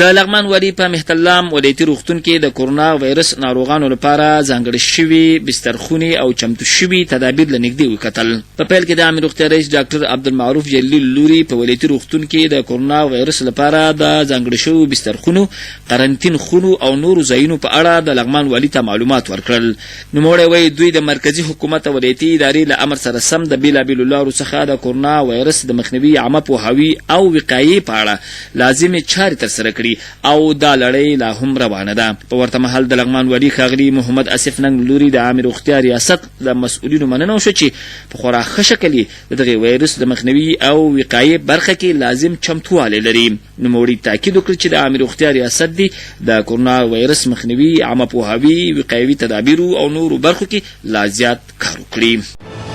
د لغمان والي په مهتلام ولایتي روغتون کې د کورونا وایرس ناروغانو لپاره ځانګړي شوي بسترخونې او چمتو شوي تدابیر له نږدې وکتل. په پیل کې د عامې روغتیا رئیس ډاکټر عبدالمعروف جلیل لوري په ولایتي روغتون کې د کورونا وایرس لپاره د ځانګړي شوي بسترخونو، قرنطین خونو او نورو ځایونو په اړه د لغمان والي ته معلومات ورکړل. نوموړی وایي دوی د مرکزي حکومت او ولایتي ادارې له امر سره سم د بېلابېلو لارو څخه د کورونا وایرس د مخنیوي عامه پوهاوي او وقایې په اړه لازمې چارې ترسره کړي او دا لړۍ لا هم روانه ده. په ورته مهال د لغمان والي ښاغلي محمد اسف ننګ لوري د عامې روغتیا ریاست د مسؤلینو مننه وشوه چې په خورا ښه شکل یې د دغې وایرس د مخنیوي او وقایې برخه کې لازم چمتووالی لري. نوموړي تاکید وکړ چې د عامې روغتیا ریاست دې د کورونا وایرس مخنیوي، عامه پوهاوي، وقایوي تدابیرو او نورو برخو کې لا زیات کار وکړي.